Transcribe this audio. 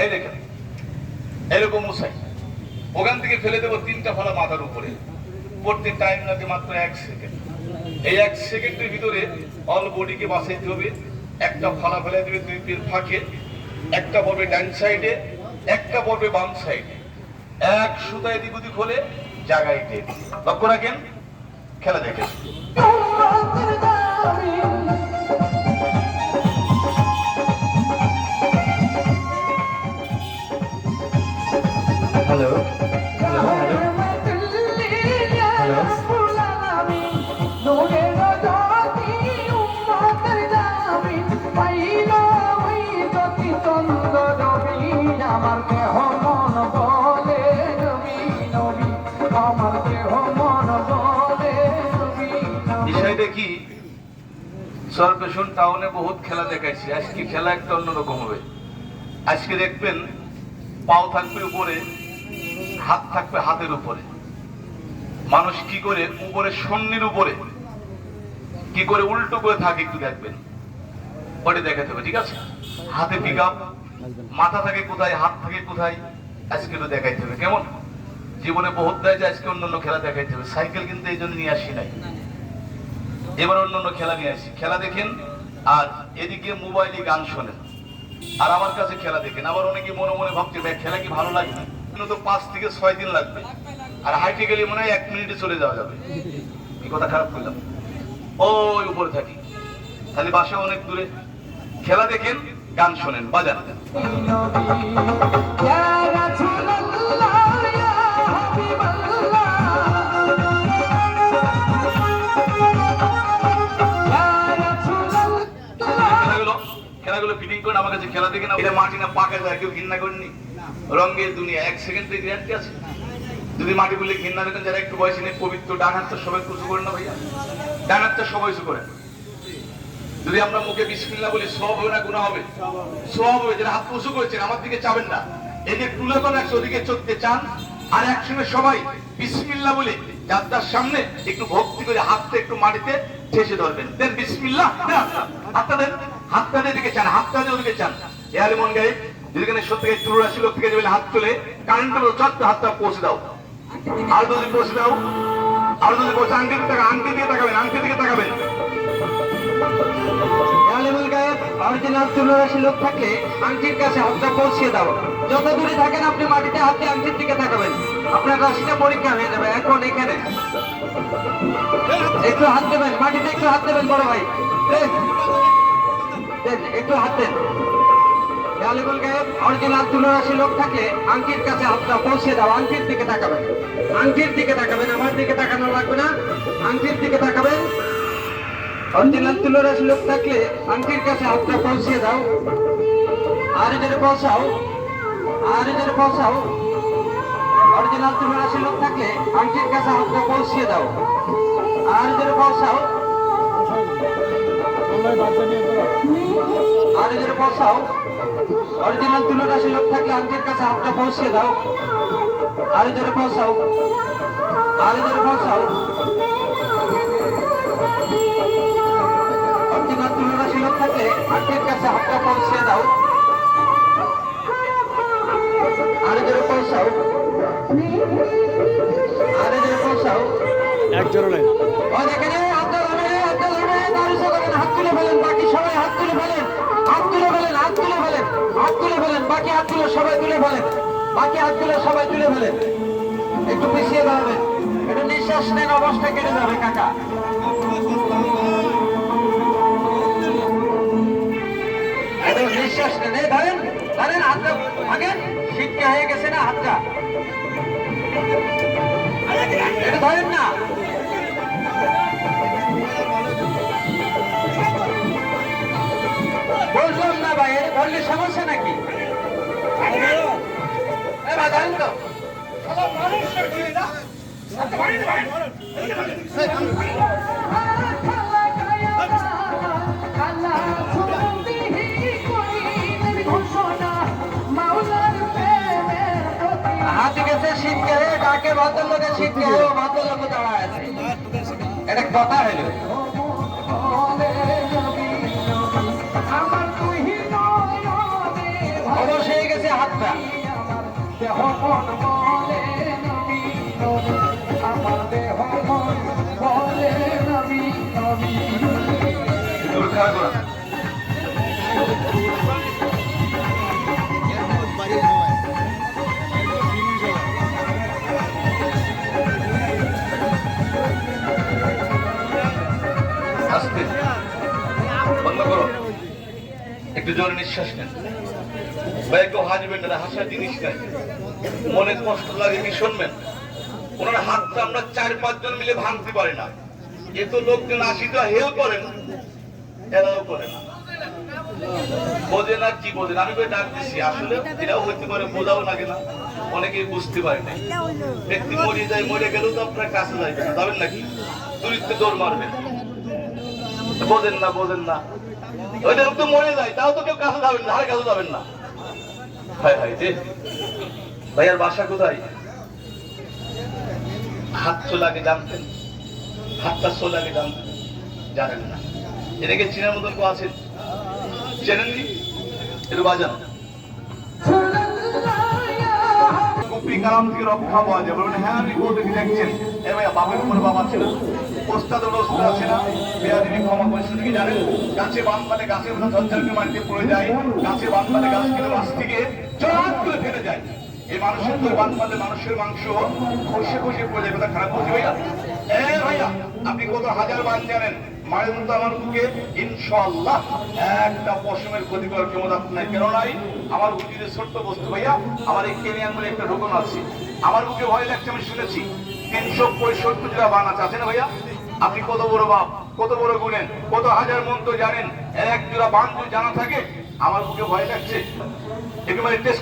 এই দেখেন এরকম উসাই, ওখান থেকে ফেলে দেবো 3টা ফলা মাথার উপরে, পড়তে টাইম লাগে মাত্র 1 সেকেন্ড। এই 1 সেকেন্ডের ভিতরে অল বডিকে বাঁচাইতে হবে। একটা ফলা ফেলে দেবে 2 পীর ফাঁকে, একটা পড়বে ডান সাইডে, একটা পড়বে বাম সাইডে, এক সুতায় এদিক ওদিক হলে জায়গায় টেপ। লক্ষ্য রাখেন, খেলা দেখেন। হ্যালো হ্যালো হ্যালো হ্যালো, বিষয়টা কি, সরপেশন টাউনে বহুত খেলা দেখাইছি, আজকে খেলা একটা অন্যরকম হবে। আজকে দেখবেন পাও থাকবে উপরে, হাত থাকবে হাতের উপরে। মানুষ কি করে উপরে শূন্যের উপরে কি করে উল্টো করে থাকে একটু দেখবেন, ওটা দেখাতে হবে। ঠিক আছে, হাতে পিক আপ, মাথা থাকে কোথায়, হাত থাকে কোথায়, আজকে একটু দেখাইতে হবে। কেমন জীবনে বহুত দেয় যে আজকে অন্যান্য খেলা দেখাইতে হবে। সাইকেল কিন্তু এই জন্য নিয়ে আসি নাই, এবার অন্যান্য খেলা নিয়ে আসি। খেলা দেখেন আর এদিকে মোবাইলে গান শোনেন আর আমার কাছে খেলা দেখেন। আবার অনেকে মনে মনে ভাবছে ভাই খেলা কি ভালো লাগে না, তো 5 থেকে 6 দিন লাগবে, আর হাইটে গেলে মনে হয় 1 মিনিটে চলে যাওয়া যাবে। এই কথা খারাপ করলাম, ওই উপরে থাকি, তাহলে বাসা অনেক দূরে। খেলা দেখেন, গান শোনেন, বাজান। খেলাগুলো ফিটিং করেন আমার কাছে। খেলা দেখে না, এটা মাটি না পাকা যায়, কেউ ঘৃণা করেননি। রঙের দুনিয়া, 1 সেকেন্ডে গ্যারান্টি আছে। যদি মাটি বলে ঘৃণা দেখেন, যারা একটু বয়সে নেই, পবিত্র ডান হাতটা সবাই উঁচু করেন না ভাইয়া, ডান হাতটা সবাই উঁচু করেন। যদি আমরা মুখে বিসমিল্লাহ বলি, সওয়াব হবে না গুনাহ হবে? সওয়াব হবে। যারা হাত উঁচু করেছেন আমার দিকে চাবেন না, এদিকে তুলে কোন একশো ওদিকে চোখতে চান, আর একসঙ্গে সবাই বিসমিল্লাহ বলে যাত্রার সামনে একটু ভক্তি করে হাতটা একটু মাটিতে ঠেসে ধরবেন। দেন বিসমিল্লাহ, হাতটা দেন, হাতটা দিকে চান, হাতটা দিয়ে ওদিকে চান। এর মন গায়ে যদি এখানে সত্যি 84 লোক থেকে যাবেন, হাত তুলে কারেন্টের মতো চট হাতটা পৌঁছে দাও। আর যদি পৌঁছে দাও, আর যদি পৌঁছে আংটি দিকে তাকাবেন, আংটি দিকে তাকাবেন, আংটি দিকে তাকাবেন। অরিজিনাল 84 লোক থাকলে আংটির কাছে হাতটা পৌঁছিয়ে দাও। যত দূরে থাকেন আপনি মাটিতে হাত দিয়ে আংটির দিকে তাকাবেন, আপনার রাশিটা পরীক্ষা হয়ে যাবে। এখন এখানে একটু হাত দেবেন, মাটিতে একটু হাত দেবেন বড় ভাই, একটু হাত দেন। অরিজিনাল 84 লোক থাকলে আংটির কাছে হাতটা পৌঁছে দাও, আংটির দিকে তাকাবেন, আংটির দিকে তাকাবেন, আমার দিকে তাকানো লাগবে না, আংটির দিকে তাকাবেন। অরিজিনাল 84 লোক থাকলে আংটির কাছে হাতটা পৌঁছে দাও, আর এদের পৌঁছাও, আর এদের পৌঁছাও। অরিজিনাল 84 লোক থাকলে আংটির কাছে হাতটা পৌঁছে দাও, আর এদের পৌঁছাও, আর এদের পৌঁছাও। অরিজিনাল 84 লোক থাকলে আংটির কাছে হাতটা পৌঁছে দাও, আর এদের পৌঁছাও, আর এদের পৌঁছাও। অরিজিনাল 84 লোক থাকলে আংটির কাছে হাতটা পৌঁছে দাও, আর এদের পৌঁছাও, আর এদের পৌঁছাও। একজন নাই এখানে হাত তুলে ফেলেন, বাকি সবাই হাত তুলে ফেলেন, হাত তুলে ফেলেন, হাত তুলে ফেলেন, হাত তুলে ফেলেন, বাকি হাতগুলো সবাই তুলে ফেলেন, বাকি হাতগুলো সবাই তুলে ফেলেন। একটু পিছিয়ে দাঁড়াবেন, একটু নিঃশ্বাস নেন, অবস্থা কেটে যাবে কাকা। নিঃশ্বাস নেন, ধরেন ধরেন, হাতটা আগে শিক্ষা হয়ে গেছে না, হাতটা এটা ধরেন না। বললাম না ভাই, ধরলে সমস্যা নাকি? ধরেন তো, হাত গেছে শীতকে ডাকে, ভদ্রলোকে শীতকে ভদ্রলোক দাঁড়ায় আছে, এটা কথা হইল। অবশ্যই গেছে হাতটা দূর খাড়া করা আস্তে বন্ধ করো একটু জোরে নিঃশ্বাস নেন ভাই কেউ হাসবেন না হাসার জিনিস নাই মনে কষ্ট লাগে কি শুনবেন ওনার হাতটা আমরা 4-5 জন মিলে ভাঙতে পারি না এ তো লোকজন আসিটা হেল করে না এরাও করে না বোঝে না কি বোঝেন আমি করে ডাক দিচ্ছি আসলে এটাও হইতে পারে বোঝাও লাগে না অনেকেই বুঝতে পারে না ব্যক্তি মরে যায় মরে গেলেও তো আপনার কাছে যাইবে না যাবেন নাকি দূরিত্বে দৌড় মারবেন বোঝেন না ওইটা তো মরে যায় তাও তো কেউ কাছে যাবেন না ধারে কাছে যাবেন না ভাই ভাইয়ার বাসা কোথায় হাত চোলাকে জানতেন হাতটা চোলাকে জানতেন জানেন না এটাকে চিনার মতন কেউ আছেন চেনেননি একটু বাজান কপি কালাম থেকে রক্ষা পাওয়া যাবে বলবেন হ্যাঁ আপনি কোথা থেকে দেখছেন এ ভাইয়া বাপের উপরে বাবা ছিল ওস্তাদ ওস্তাদ আছে না বেয়াদিনী ক্ষমা করে শুনে কি জানেন গাছে বান পালে গাছের মধ্যে ঝরঝরকে মাটিতে পড়ে যায় গাছে বান পালে গাছ কিনে মাছ থেকে চড়াত করে ফেলে যায় এই মানুষের তো বান পালে মানুষের মাংস খসে খসে পড়ে যায় কথা খারাপ বলছি ভাইয়া ভাইয়া আপনি কত হাজার বান জানেন মায়ের মতো আমার বুকে ইনশাআল্লাহ একটা পশমের ক্ষতিকর ক্ষমতা আপনার কেন নাই আমার বুকে যে ছোট্ট বস্তু ভাইয়া আমার এই কেনিয়ান বলে একটা রোগন আছে আমার বুকে ভয় লাগছে আমি শুনেছি 365 জোড়া বান আছে না ভাইয়া আপনি কত বড় বাপ কত বড় গুণেন কত হাজার মন্ত্র জানেন এক জোড়া বান যদি জানা থাকে আমার বুকে ভয় লাগছে একেবারে টেস্ট